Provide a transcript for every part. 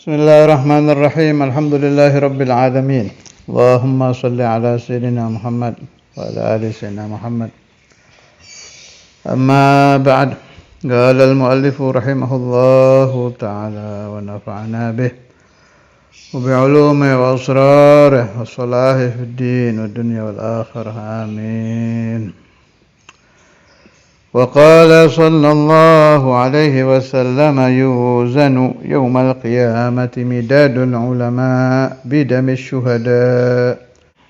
Bismillahirrahmanirrahim. Alhamdulillahirabbil alamin. Allahumma shalli ala sayyidina Muhammad wa ala ali sayyidina Muhammad. Amma ba'd. Qala al-muallif rahimahullahu ta'ala wa nafa'ana bih wa bi'ulumihi wa asrarihi wa salahihi fid din wad dunya wal akhirah. Amin. وقال صلى الله عليه وسلم يوزن يوم القيامة مداد العلماء بدم الشهداء.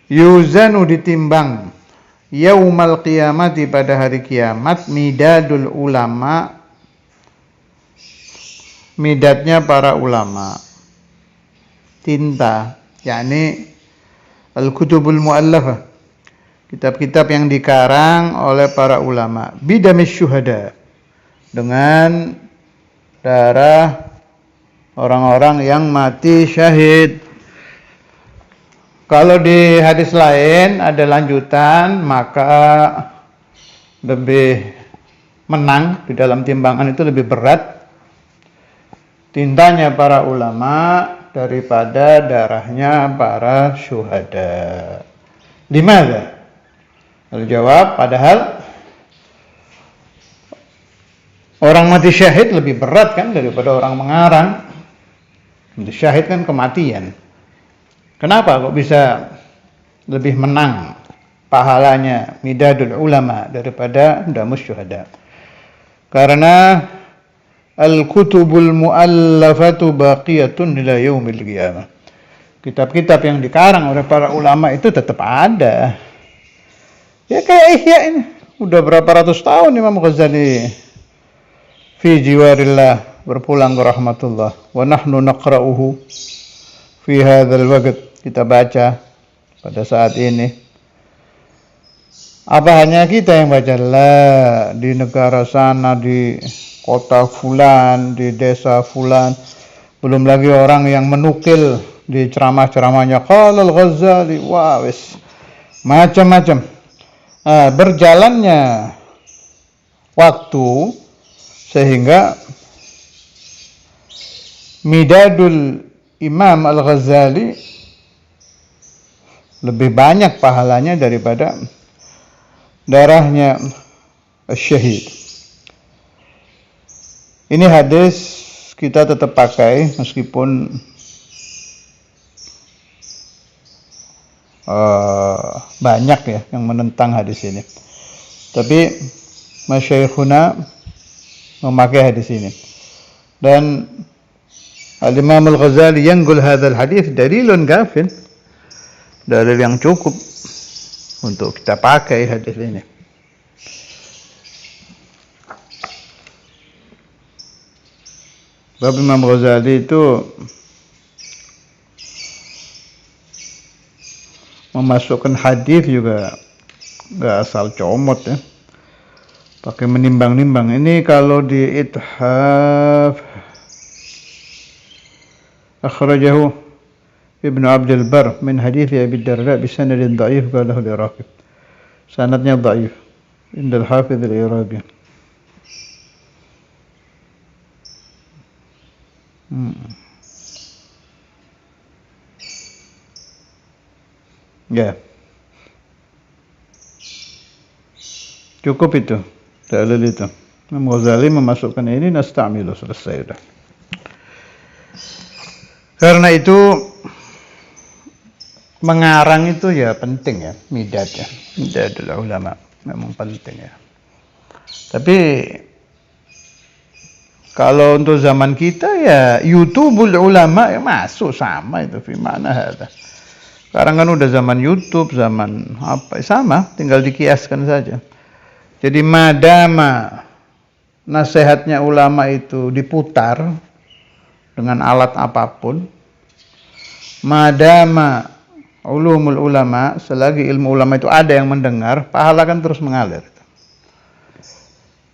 Yuzanu ditimbang yaumal qiyamati pada hari kiamat midadul ulama, midadnya para ulama, tinta, yakni al-kutubul mu'allafah, kitab-kitab yang dikarang oleh para ulama, bidamis syuhada, dengan darah orang-orang yang mati syahid. Kalau di hadis lain ada lanjutan, maka lebih menang di dalam timbangan itu, lebih berat tintanya para ulama daripada darahnya para syuhada. Dimana? Jawab, padahal orang mati syahid lebih berat kan daripada orang mengarang. Mati syahid kan kematian. Kenapa kok bisa lebih menang pahalanya midadul ulama daripada damus syuhada? Karena al-kutubul mu'allafatu baqiyatun ila yaumil qiyamah. Kitab-kitab yang dikarang oleh para ulama itu tetap ada. Ya kayak Ihya ini, udah berapa ratus tahun Imam Ghazali fi jiwarillah, berpulang ke rahmatullah. Wa nahnu naqra'uhu fi hadzal waqt, kita baca pada saat ini. Apa hanya kita yang baca? La, di negara sana, di kota fulan, di desa fulan. Belum lagi orang yang menukil di ceramah-ceramahnya qala al-Ghazali, wah wis macam-macam. Berjalannya waktu sehingga midadul Imam Al-Ghazali lebih banyak pahalanya daripada darahnya syahid. Ini hadis kita tetap pakai meskipun banyak ya yang menentang hadis ini, tapi masyayikhuna memakai hadis ini. Dan Al-Imam Al-Ghazali yanqul hadzal hadis dalilun kafin, dalil yang cukup untuk kita pakai hadis ini. Bab Imam Ghazali itu memasukkan hadis juga nggak asal comot ya, pakai menimbang-nimbang. Ini kalau di Ithaf akhrajahu Ibnu Abdul Bar min hadis Abi Darda bi sanadin dhaif qalahu al-Iraqi, sanadnya dhaif inda al-Hafiz al-Iraqi. Ya, cukup itu dalil itu. Imam Ghazali memasukkan ini, nasta'milu, selesai sudah. Karena itu mengarang itu ya penting ya, midad ya, midadul ulama memang penting ya. Tapi kalau untuk zaman kita ya YouTubeul ulama ya masuk sama itu, fi mana hada. Sekarang kan udah zaman YouTube, zaman apa, sama, tinggal dikiaskan saja. Jadi madama nasihatnya ulama itu diputar dengan alat apapun, madama ulumul ulama, selagi ilmu ulama itu ada yang mendengar, pahala kan terus mengalir.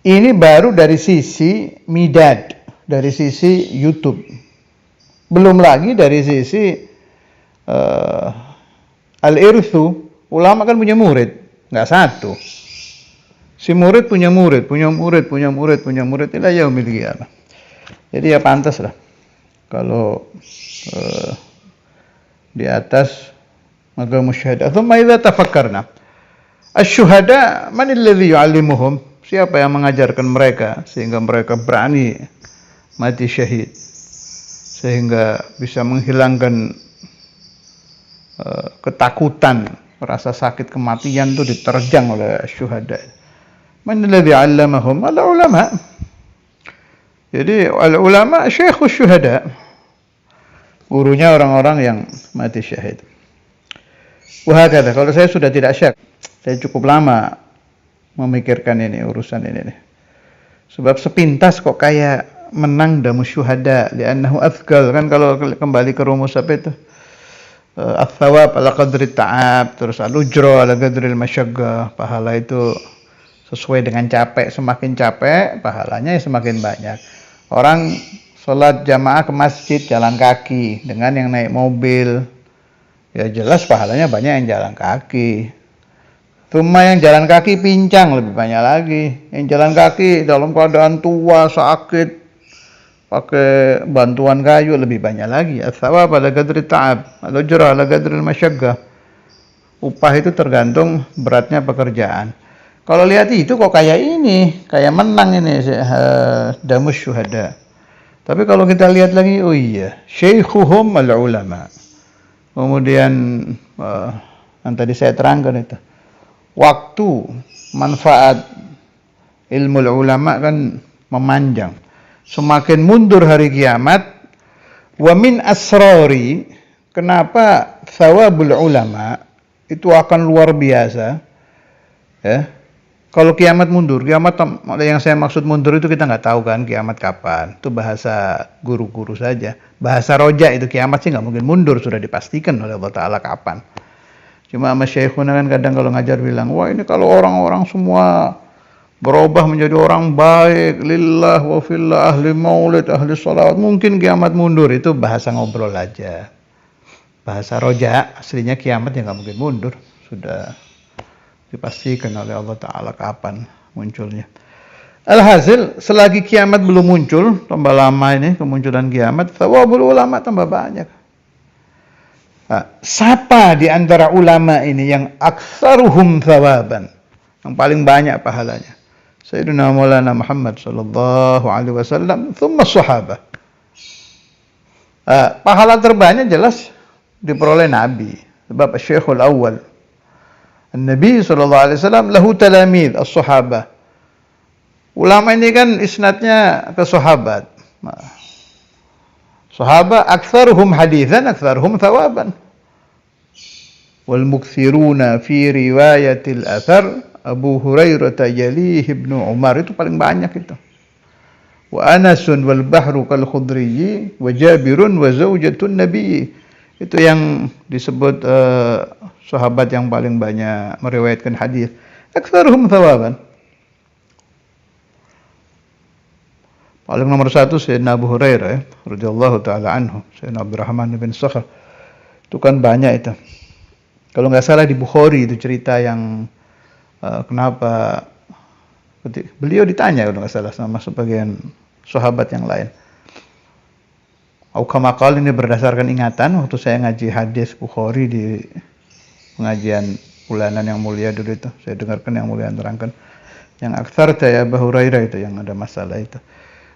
Ini baru dari sisi midad, dari sisi YouTube. Belum lagi dari sisi al-irthu, ulama kan punya murid, nggak satu. Si murid punya murid ila yaumil qiyamah. Jadi ya pantas lah Kalau di atas maka musyahadah. Thumma idza tafakkarna asy-syuhada man alladhi yu'allimuhum, siapa yang mengajarkan mereka sehingga mereka berani mati syahid, sehingga bisa menghilangkan ketakutan, rasa sakit kematian itu diterjang oleh syuhada. Man alladhi 'allamahum? Al-ulama. Jadi al-ulama syekhus syuhada, gurunya orang-orang yang mati syahid. Wahakadha, kalau saya sudah tidak syak, saya cukup lama memikirkan ini, urusan ini nih. Sebab sepintas kok kayak menang damu syuhada, li'annahu athqal, kan kalau kembali ke rumus apa itu? Ats-tsawab ala qadri ta'ab, terus al-ujra ala qadri al-masyaqqah, pahala itu sesuai dengan capek, semakin capek pahalanya semakin banyak. Orang sholat jamaah ke masjid jalan kaki dengan yang naik mobil, ya jelas pahalanya banyak yang jalan kaki. Cuma yang jalan kaki pincang lebih banyak lagi. Yang jalan kaki dalam keadaan tua, sakit, pakai bantuan kayu lebih banyak lagi. Ats-tsawab ala qadri ta'ab, al-ujra ala qadri al-masyaqqah. Upah itu tergantung beratnya pekerjaan. Kalau lihat itu kok kayak ini, kayak menang ini damus syuhada. Tapi kalau kita lihat lagi, oh iya, syaikhuhum al-ulama. Kemudian yang tadi saya terangkan itu, waktu manfaat ilmu ulama kan memanjang. Semakin mundur hari kiamat, wa min asrori, kenapa thawabul ulama itu akan luar biasa, ya. Kalau kiamat mundur, kiamat yang saya maksud mundur itu kita nggak tahu kan kiamat kapan. Itu bahasa guru-guru saja. Bahasa roja itu kiamat sih nggak mungkin mundur, sudah dipastikan oleh Allah Ta'ala kapan. Cuma sama syekhuna kan kadang kalau ngajar bilang, wah ini kalau orang-orang semua berubah menjadi orang baik, lillah wa fillah, ahli maulid, ahli sholawat, mungkin kiamat mundur. Itu bahasa ngobrol aja. Bahasa roja, aslinya kiamat ya nggak mungkin mundur. Sudah dipastikan oleh Allah Ta'ala kapan munculnya. Alhasil, selagi kiamat belum muncul, tambah lama ini kemunculan kiamat, thawabul ulama tambah banyak. Nah, siapa di antara ulama ini yang aktsaruhum thawaban, yang paling banyak pahalanya? Sayyidina Maulana Muhammad sallallahu alaihi wasallam, thumma sahabah. Pahala terbanyak jelas diperoleh Nabi, sebab Syekhul Awwal Nabi sallallahu alaihi wasallam lahu talamid as-sahabah. Ulama ini kan isnadnya ke sahabat. Sahabat aktsaruhum haditsan, aktsaruhum thawaban. Wal muktsiruna fi riwayatil athar Abu Hurairah yalih Ibnu Umar, itu paling banyak itu. Wa Anasun wal bahru kal khudriyyi wa Jabirun wa zaujatun Nabi. Itu yang disebut sahabat yang paling banyak meriwayatkan hadis. Aktsaruhum thawaban. Paling nomor satu Sayyidina Abu Hurairah ya, radhiyallahu taala anhu, Sayyidina Abdurrahman bin Sakhr. Itu kan banyak itu. Kalau nggak salah di Bukhari itu cerita yang kenapa beliau ditanya kalau nggak salah sama sebagian sahabat yang lain. Aukamakal ini berdasarkan ingatan waktu saya ngaji hadis Bukhari di pengajian bulanan yang mulia dulu itu. Saya dengarkan yang mulia terangkan. Yang aktsar ya Abu Hurairah itu yang ada masalah itu.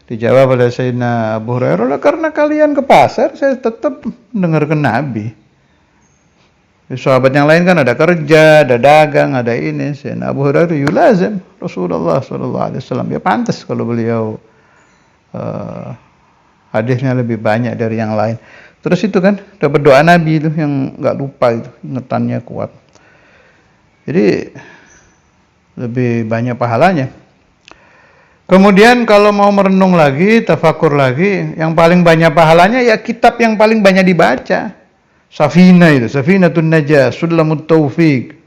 Dijawab oleh Sayyidina Abu Hurairah, karena kalian ke pasar, saya tetap mendengarkan Nabi. Di sahabat yang lain kan ada kerja, ada dagang, ada ini. Sayyidina Abu Hurairah yulazim Rasulullah sallallahu alaihi wasallam. Ya pantas kalau beliau hadisnya lebih banyak dari yang lain. Terus itu kan dapat doa Nabi itu yang nggak lupa itu, ingatannya kuat. Jadi lebih banyak pahalanya. Kemudian kalau mau merenung lagi, tafakur lagi, yang paling banyak pahalanya ya kitab yang paling banyak dibaca. Safina itu, Safinatun Najah, Sulamut Taufiq.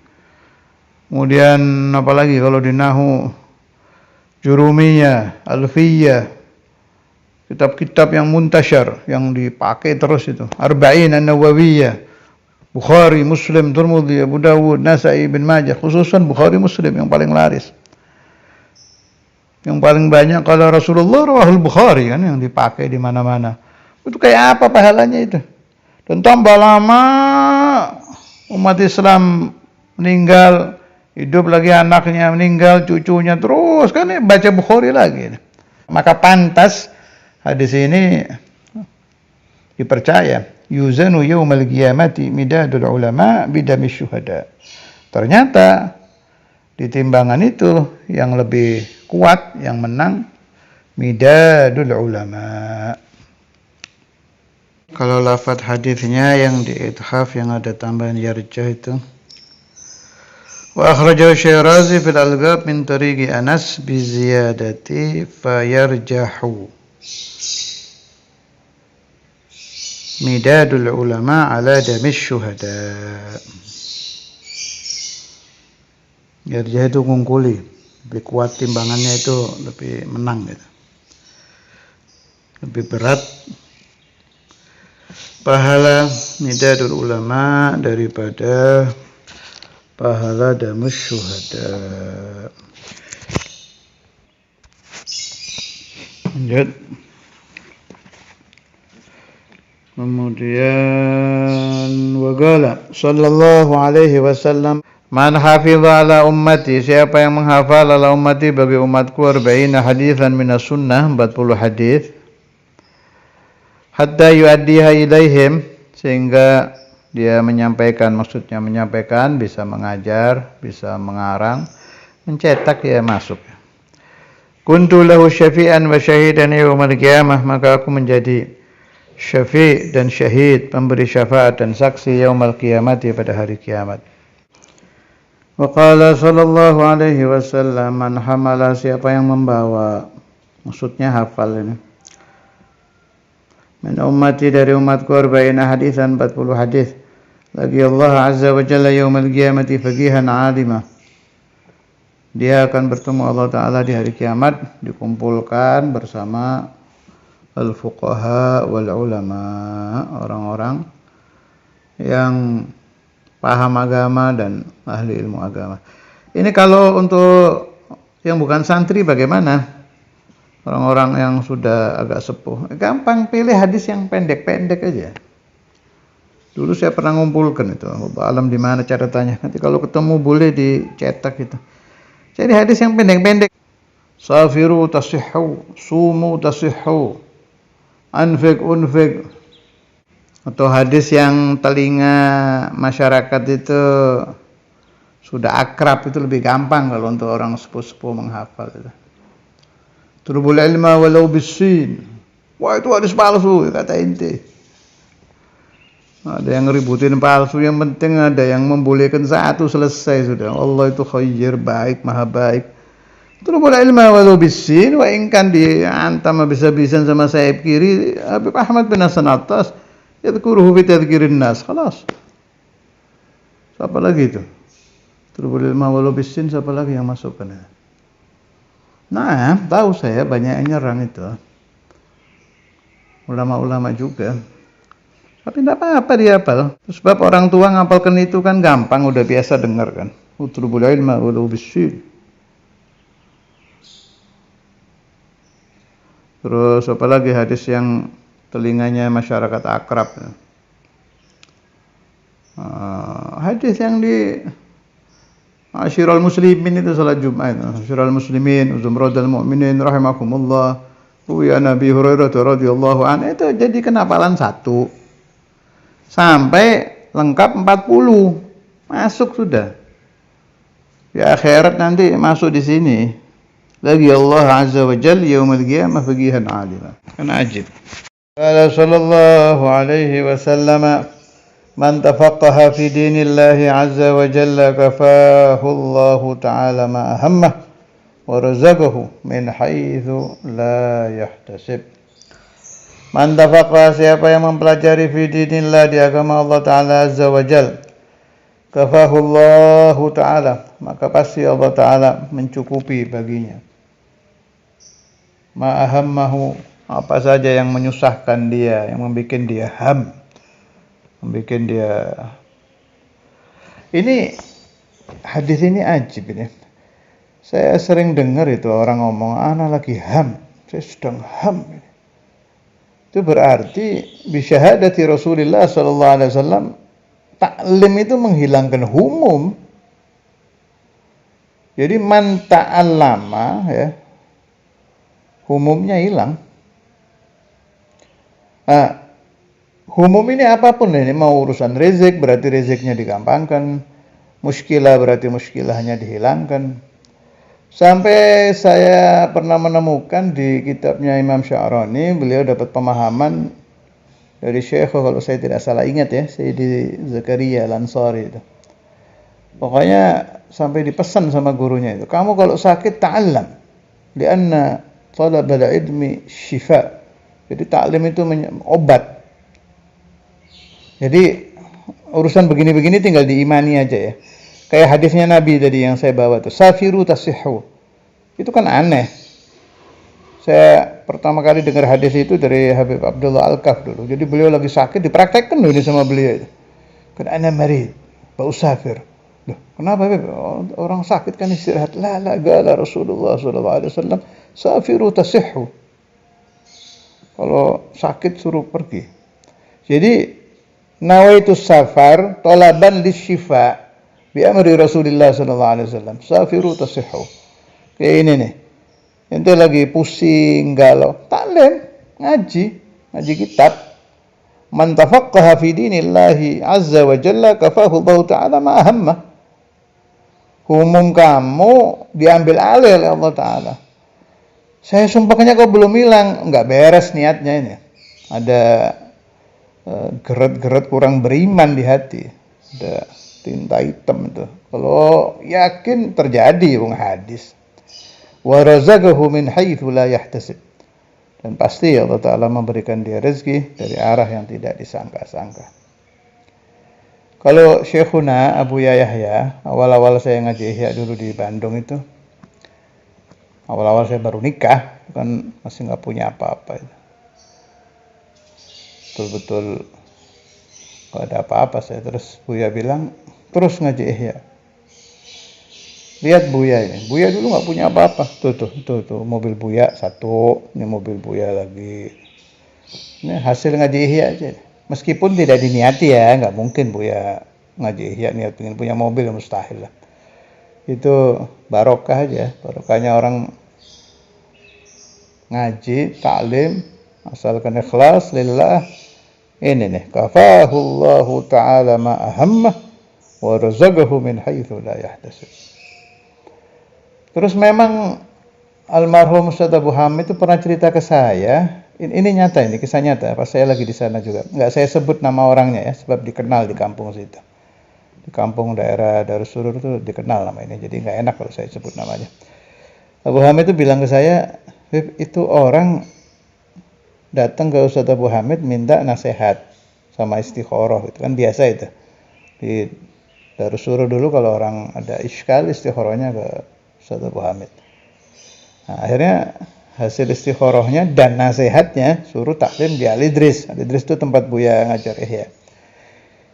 Kemudian apalagi kalau di Nahwu, Jurumiyah, Alfiyah, kitab-kitab yang muntasyar, yang dipakai terus itu. Arba'in An-Nawawiyah, Bukhari, Muslim, Tirmidzi, Abu Dawud, Nasa'i, Ibn Majah, khususan Bukhari, Muslim yang paling laris. Yang paling banyak kalau Rasulullah rawahul Bukhari kan yang dipakai di mana-mana. Itu kayak apa pahalanya itu? Dan tambah lama umat Islam meninggal, hidup lagi anaknya meninggal, cucunya terus kan baca Bukhari lagi. Maka pantas hadis ini dipercaya. Yuzanu yaumal qiyamati midadul ulama bidami syuhada. Ternyata di timbangan itu yang lebih kuat, yang menang midadul ulama. Kalau lafadz hadisnya yang di ithaf yang ada tambahan yarjah itu. Wa akhrajahu Syirazi fil Alghab min tariqi Anas bi ziyadati fayarjahu. Midadul ulama ala damis syuhada. Yarjah itu ngungkuli, lebih kuat timbangannya itu lebih menang gitu. Lebih berat pahala midadul ulama daripada pahala damus syuhada. Lanjut. Kemudian waqala sallallahu alaihi wasallam, man hafidha ala ummati, siapa yang menghafal ala ummati bagi umatku 40 hadisan minas sunnah, 40 hadis, hatta yuaddiha ilaihim, sehingga dia menyampaikan, maksudnya menyampaikan, bisa mengajar, bisa mengarang, mencetak, ya masuk. Kuntu lahu syafi'an wa syahidan yaumal qiyamah, maka aku menjadi syafi' dan syahid, pemberi syafaat dan saksi yaumal qiyamati, pada hari kiamat. Wa qala sallallahu alaihi wasallam, man hamala, siapa yang membawa, maksudnya hafal ini, min ummati, dari umatku 40 hadisan, 40 hadis, lagi Allah azza wa jalla yaumal qiyamati faqihan alima, dia akan bertemu Allah Ta'ala di hari kiamat, dikumpulkan bersama al-fuqaha wal ulama, orang-orang yang paham agama dan ahli ilmu agama. Ini kalau untuk yang bukan santri bagaimana? Orang-orang yang sudah agak sepuh, gampang, pilih hadis yang pendek-pendek aja. Dulu saya pernah ngumpulkan itu, alam di mana catatannya. Nanti kalau ketemu boleh dicetak gitu. Jadi hadis yang pendek-pendek. Safiru tasihhu, sumu tasihhu, anfik unfik. Atau hadis yang telinga masyarakat itu sudah akrab, itu lebih gampang kalau untuk orang sepuh-sepuh menghafal itu. Turubul ilma walau bisin. Wah, itu hadis palsu, kata inti. Ada yang ributin palsu, yang penting ada yang membolehkan satu, selesai sudah. Allah itu khair, baik, maha baik. Turubul ilma walau bisin, wa ingkan diantam habis-habisan sama sayap kiri, Habib Ahmad bin Hasan Attas, yadhkuruhu fi tadhkirin nas, khalas. Siapa lagi itu? Turubul ilma walau bisin, siapa lagi yang masukkan? Nah, tahu saya banyak yang nyerang itu. Ulama-ulama juga. Tapi tidak apa-apa dihafal. Sebab orang tua ngapalkan itu kan gampang, udah biasa dengar kan. Utlubul ilma walau bisin. Terus apa lagi hadis yang telinganya masyarakat akrab? Hadis yang di Asyiral muslimin itu salat Jumat. Asyiral muslimin, zumradal mu'minin rahimakumullah. Ruwiya Nabi Hurairah radhiyallahu anhu, itu jadi kenapalan satu. Sampai lengkap 40. Masuk sudah. Di akhirat nanti masuk di sini. Lagi Allah azza wa jalla yaumil qiyamah faqihan alima. Kan ajib. Qala sallallahu alaihi wasallam, man tafaqqaha fi dinillahi azza wa jalla kafahu Allah ta'ala ma ahammah wa razaqahu min haitsu la yahtasib. Man tafaqqaha, siapa yang mempelajari fi dinillah, di agama Allah Ta'ala azza wa jalla, kafahu Allah Ta'ala, maka pasti Allah Ta'ala mencukupi baginya ma ahammahu, apa saja yang menyusahkan dia, yang membuat dia ham, membuat dia. Ini hadis ini ajib ini. Saya sering dengar itu orang ngomong, ana lagi ham, saya sedang ham. Itu berarti bisyahadati Rasulullah sallallahu alaihi wasallam, taklim itu menghilangkan humum. Jadi man ta'allama, ya, humumnya hilang. Nah, humum ini apapun, ini mau urusan rezeki berarti rezekinya digampangkan, muskilah berarti muskilahnya dihilangkan. Sampai saya pernah menemukan di kitabnya Imam Sya'rani, beliau dapat pemahaman dari Syekh, kalau saya tidak salah ingat ya, Sayyidi Zakaria Al-Ansari itu. Pokoknya sampai dipesan sama gurunya itu, kamu kalau sakit ta'allam, lianna talab al-ilmi syifa. Jadi taklim itu obat. Jadi urusan begini-begini tinggal diimani aja ya. Kayak hadisnya Nabi tadi yang saya bawa tuh, safiru tasihhu. Itu kan aneh. Saya pertama kali dengar hadis itu dari Habib Abdullah Al-Kaf dulu. Jadi beliau lagi sakit, dipraktekkan loh ini sama beliau itu. Kan ana marid, bau safir. Loh, kenapa Habib? Orang sakit kan istirahat. La qala Rasulullah sallallahu alaihi wasallam, safiru tasihhu. Kalau sakit suruh pergi. Jadi nawaitu safar talaban lisyifa bi amri Rasulullah sallallahu alaihi wasallam. Safiru tasihhu. Kayak ini nih. Ente lagi pusing, galau, taklim, ngaji kitab. Man tafaqqaha fi dinillahi azza wa jalla kafahu Allah taala ma ahamma. Humum kamu diambil alih oleh Allah taala. Saya sumpahnya kok belum hilang, enggak beres niatnya ini. Ada geret-geret kurang beriman di hati. Ada tinta hitam itu. Kalau yakin terjadi wong hadis. Wa razaqahu min haitsu la yahtasib. Dan pasti Allah Ta'ala memberikan dia rezeki dari arah yang tidak disangka-sangka. Kalau Syekhuna Abu Yahya, awal-awal saya ngaji Ihya dulu di Bandung itu, awal-awal saya baru nikah, kan masih nggak punya apa-apa itu. Betul-betul nggak ada apa-apa saya. Terus Buya bilang, terus ngaji Ihya. Lihat Buya ini, Buya dulu nggak punya apa-apa. Tuh, mobil Buya satu, ini mobil Buya lagi. Ini hasil ngaji Ihya aja. Meskipun tidak diniati ya, nggak mungkin Buya ngaji Ihya niat pengen punya mobil, mustahil lah. Itu barokah aja, barokahnya orang ngaji, taklim, asalkan ikhlas lillah. Ini nih, kafahullahu ta'ala ma ahammah wa razaqahu min haitsu la yahtasib. Terus memang almarhum Ustaz Abu Hamid itu pernah cerita ke saya, ini nyata, ini kisah nyata, pas saya lagi di sana juga. Nggak saya sebut nama orangnya ya, sebab dikenal di kampung situ. Di kampung daerah Darussurur itu dikenal nama ini, jadi nggak enak kalau saya sebut namanya. Abu Hamid itu bilang ke saya, itu orang datang ke Ustaz Abu Hamid minta nasihat sama istikharah, itu kan biasa itu. Di Darussurur dulu kalau orang ada iskal, istikharahnya ke Ustaz Abu Hamid. Nah, akhirnya hasil istikharahnya dan nasihatnya suruh taklim di Al-Idris. Al-Idris itu tempat Buya ngajar Ihya.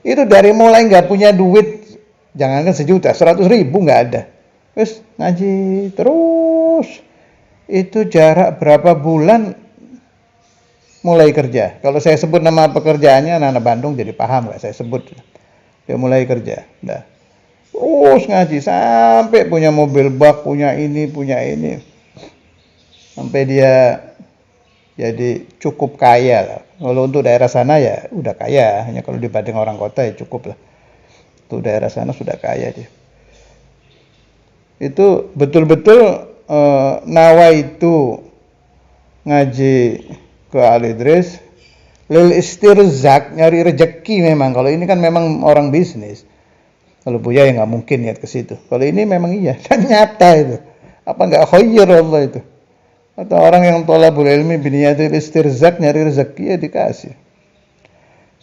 Itu dari mulai nggak punya duit, jangankan sejuta, 100.000 nggak ada. Terus ngaji terus. Itu jarak berapa bulan mulai kerja. Kalau saya sebut nama pekerjaannya, anak-anak Bandung jadi paham nggak saya sebut. Dia mulai kerja. Nah, terus ngaji sampai punya mobil bak, punya ini. Sampai dia jadi cukup kaya lah. Kalau untuk daerah sana ya udah kaya, hanya kalau dibanding orang kota ya cukup lah. Untuk daerah sana sudah kaya dia. Itu betul-betul nawaitu ngaji ke Al-Idris lil istirzak, nyari rezeki memang. Kalau ini kan memang orang bisnis. Kalau Buya ya nggak mungkin niat ke situ. Kalau ini memang iya, dan nyata itu. Apa nggak khair Allah itu? Atau orang yang thalabul ilmi biniyatil istirzak, nyari rezeki ya dikasih.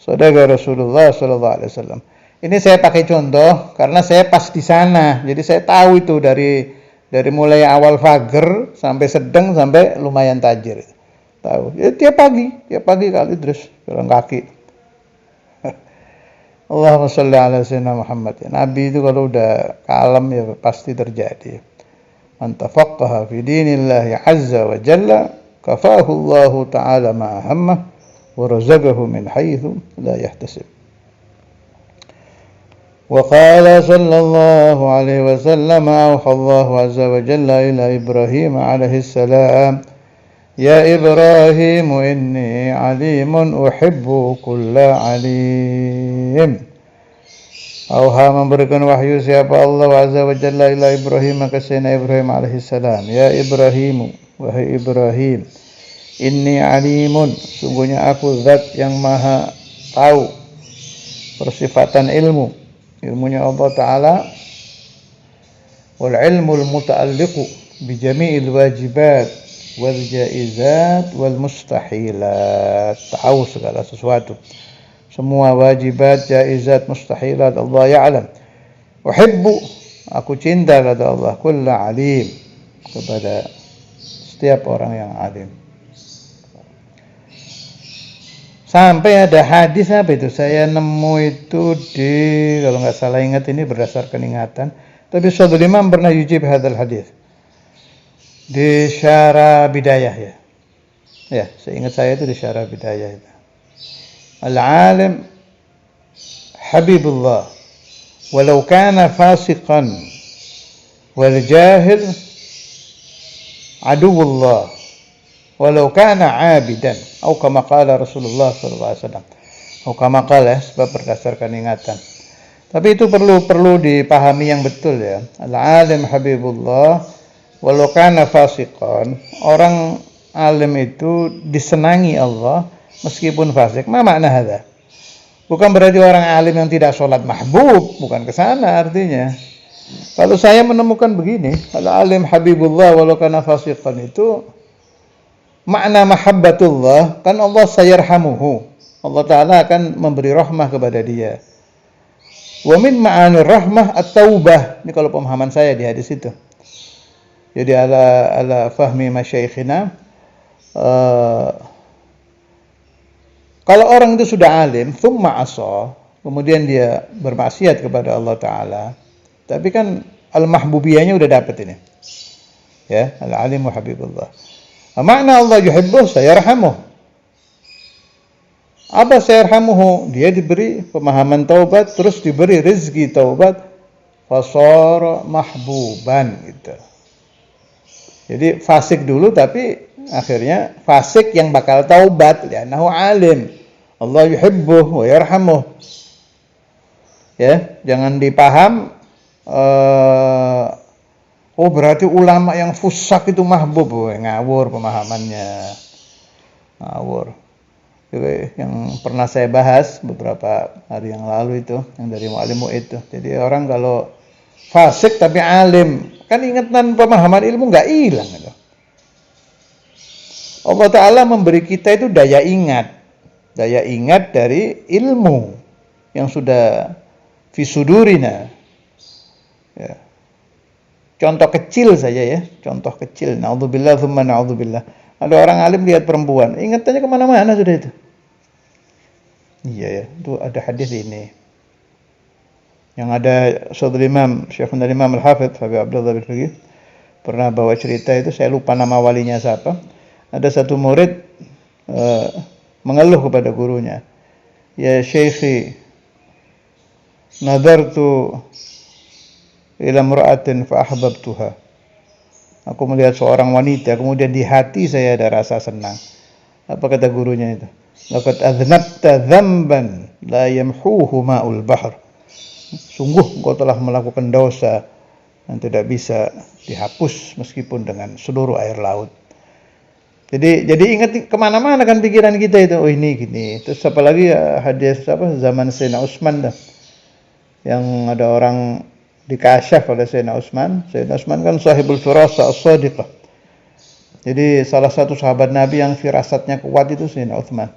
Saudara Rasulullah sallallahu alaihi wasallam. Ini saya pakai contoh karena saya pas di sana. Jadi saya tahu itu dari mulai awal fager sampai sedang sampai lumayan tajir. Tahu. Ya tiap pagi kali terus jalan kaki. Allahumma sholli ala sayyidina Muhammad. Nabi itu kalau udah kalem ya pasti terjadi. Man tafaqqaha fi dinillahi azza wa jalla kafahu Allah ta'ala ma ahammah ورزقه من حيث لا يحتسب. وقال صلى الله عليه وسلم أوحى الله عز وجل إلى إبراهيم عليه السلام يا إبراهيم إني عليم أحب كل عليم. Auha memberikan wahyu siapa Allah Azza wa Jalla ila Ibrahim ke Sayyidina Ibrahim alaihi salam. Ya Ibrahim, wahai Ibrahim, inni alimun, sungguhnya aku zat yang maha tahu, persifatan ilmu, ilmunya Allah Ta'ala, wal ilmul muta'alliqu bi jami'il wajibat wal jaizat wal mustahilat, tahu segala sesuatu, semua wajibat, jaizat, mustahilat Allah ya'lam. Uhibbu, aku cinta kata Allah, kulla alim, kepada setiap orang yang alim. Sampai ada hadis apa itu, saya nemu itu di, kalau nggak salah ingat ini berdasarkan ingatan, tapi Syaikhul Imam pernah yujib hadal hadis di Syarah Bidayah ya. Ya, seingat saya itu di Syarah Bidayah itu. Al-alim habibullah walau kana fasiqan wal jahil aduwullah walau kana abidan atau kama qala Rasulullah sallallahu alaihi wasallam. Atau kama qala, sebab berdasarkan ingatan. Tapi itu perlu dipahami yang betul ya. Al-alim habibullah walau kana fasiqan, orang alim itu disenangi Allah meskipun fasik. Ma makna hadza? Bukan berarti orang alim yang tidak sholat mahbub, bukan ke sana artinya. Kalau saya menemukan begini, al-alim habibullah walau kana fasiqan, itu makna mahabbatullah, kan Allah sayarhamuhu, Allah Ta'ala akan memberi rahmah kepada dia. Wa min ma'anir rahmah at-taubah. Ini kalau pemahaman saya di hadis itu. Jadi ala fahmi masyaikhina, kalau orang itu sudah alim, thumma asa, kemudian dia bermaksiat kepada Allah Ta'ala, tapi kan al-mahbubiyahnya udah dapat ini. Ya, al-alim wa habibullah. Makna Allah yuhibbuh, sayarhamuh. Apa sayarhamuhu? Dia diberi pemahaman taubat, terus diberi rezeki taubat, fasara mahbuban gitu. Jadi fasik dulu, tapi akhirnya fasik yang bakal taubat, li'annahu alim. Allah yuhibbuh wa yarhamuh. Ya, jangan dipaham oh berarti ulama yang fusak itu mahbub. Ngawur pemahamannya. Ngawur. Jadi, yang pernah saya bahas beberapa hari yang lalu itu, yang dari mu'alimu itu. Jadi orang kalau fasik tapi alim, kan ingatan pemahaman ilmu nggak hilang gitu. Allah Ta'ala memberi kita itu daya ingat dari ilmu yang sudah fisudurina. Ya. Contoh kecil saja ya, contoh kecil. Na'udzubillah, thumma na'udzubillah. Ada orang alim lihat perempuan, ingatannya kemana-mana sudah itu. Iya ya, itu ada hadis ini. Yang ada Syaikhul Imam, Syekhul Imam Al-Hafidh Habib Abdullah bin Faqih pernah bawa cerita itu, saya lupa nama walinya siapa. Ada satu murid mengeluh kepada gurunya, ya Syekhi, nadartu ila mura'atin fa ahbabtuha. Aku melihat seorang wanita, kemudian di hati saya ada rasa senang. Apa kata gurunya itu? Laqad adhnabta dzamban la yamhuhu ma'ul bahr. Sungguh engkau telah melakukan dosa yang tidak bisa dihapus meskipun dengan seluruh air laut. Jadi ingat kemana-mana kan pikiran kita itu, oh ini gini. Terus apalagi hadis zaman Sayyidina Utsman dah, yang ada orang dikasyaf oleh Sayyidina Utsman. Sayyidina Utsman kan sahibul firasah as-sadiqah. Jadi salah satu sahabat Nabi yang firasatnya kuat itu Sayyidina Utsman.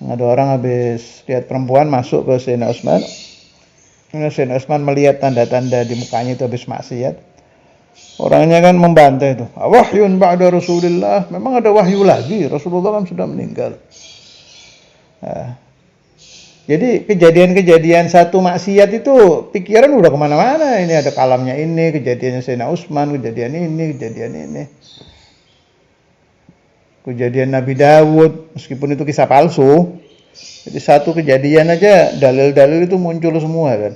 Ada orang habis lihat perempuan masuk ke Sayyidina Utsman. Sayyidina Utsman melihat tanda-tanda di mukanya itu habis maksiat. Orangnya kan membantah itu. Wahyun ba'da Rasulillah. Memang ada wahyu lagi. Rasulullah kan sudah meninggal. Nah, jadi kejadian-kejadian satu maksiat itu pikiran udah kemana-mana. Ini ada kalamnya ini, kejadiannya Sayyidina Utsman, kejadian ini. kejadian Nabi Dawud, meskipun itu kisah palsu. Jadi satu kejadian aja dalil-dalil itu muncul semua kan.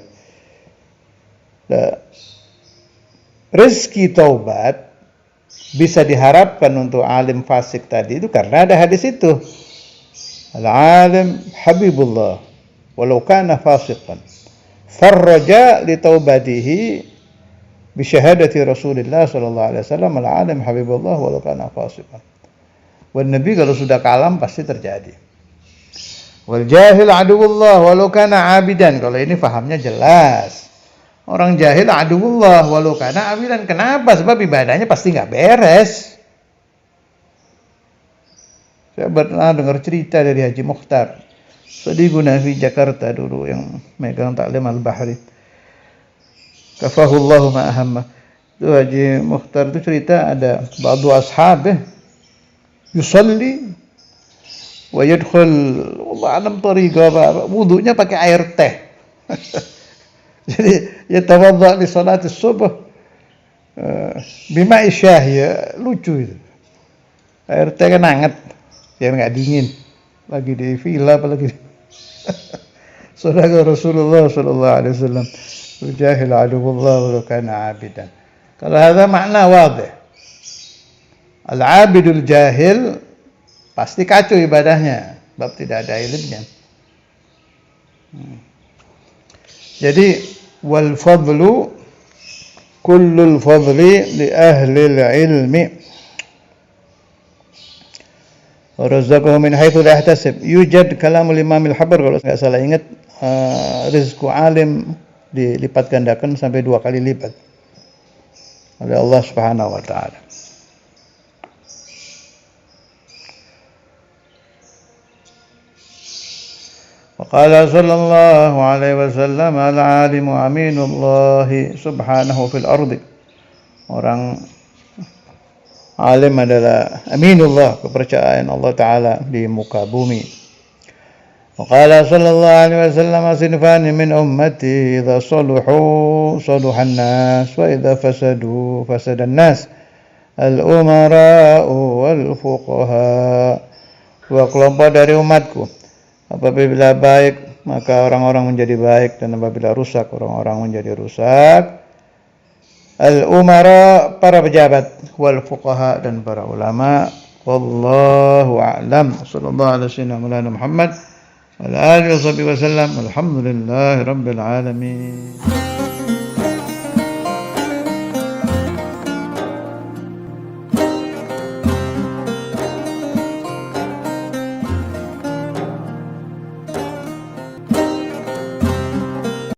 Nah, rezeki taubat bisa diharapkan untuk alim fasik tadi itu karena ada hadis itu. Al-alim habibullah walau kana fasiqan. Farraja li taubatihi bi syahadati Rasulillah sallallahu alaihi wasallam al-alim habibullah walau kana fasiqan. Wan nabi kalau sudah kalam pasti terjadi. Wal jahil aduwullah walau kana abidan. Kalau ini fahamnya jelas. Orang jahil aduwullah walau kana abidan. Kenapa? Sebab ibadahnya pasti nggak beres. Saya pernah dengar cerita dari Haji Mukhtar Sadiqun Nafi Jakarta dulu yang megang Ta'lim Al-Bahri. Kafahullahu ma'ahamma. Itu Haji Mukhtar itu cerita ada ba'du ashab yusalli wa yadkhul Allah alam tariqa, wudunya pakai air teh. Jadi ya tawadda li salati subuh bima isyah, lucu itu. Air teh kan hangat biar nggak dingin, lagi di villa apalagi. Sadaqah Rasulullah sallallahu alaihi wasallam, jahil aduwullah walau kana abidan. Kalau ada makna wadih. Al-abidul jahil pasti kacau ibadahnya sebab tidak ada ilmunya. Jadi wal fadlu kullul fadli li ahli ilmi. Razaqahu min haitsu la yahtasib. Yujad kalamul Imam al-Habr kalau enggak salah ingat, rizqu alim dilipat gandakan sampai 2 kali lipat oleh Allah Subhanahu wa taala. Waqala sallallahu alaihi wasallam al-alimu aminullahi subhanahu fil ardi. Orang alim adalah aminullah, kepercayaan Allah Ta'ala di muka bumi. Waqala sallallahu alaihi wasallam sinfani min ummati idha saluhu saluhan nas wa idha fasadu fasadan nas al-umara'u wal-fuqaha. 2 kelompok dari umatku, apabila baik maka orang-orang menjadi baik, dan apabila rusak orang-orang menjadi rusak. Al-umara, para pejabat, wal fuqaha, dan para ulama. Wallahu a'lam. Sallallahu alaihi wasallam Muhammad wa ala alihi wasallam. Alhamdulillahi rabbil alamin.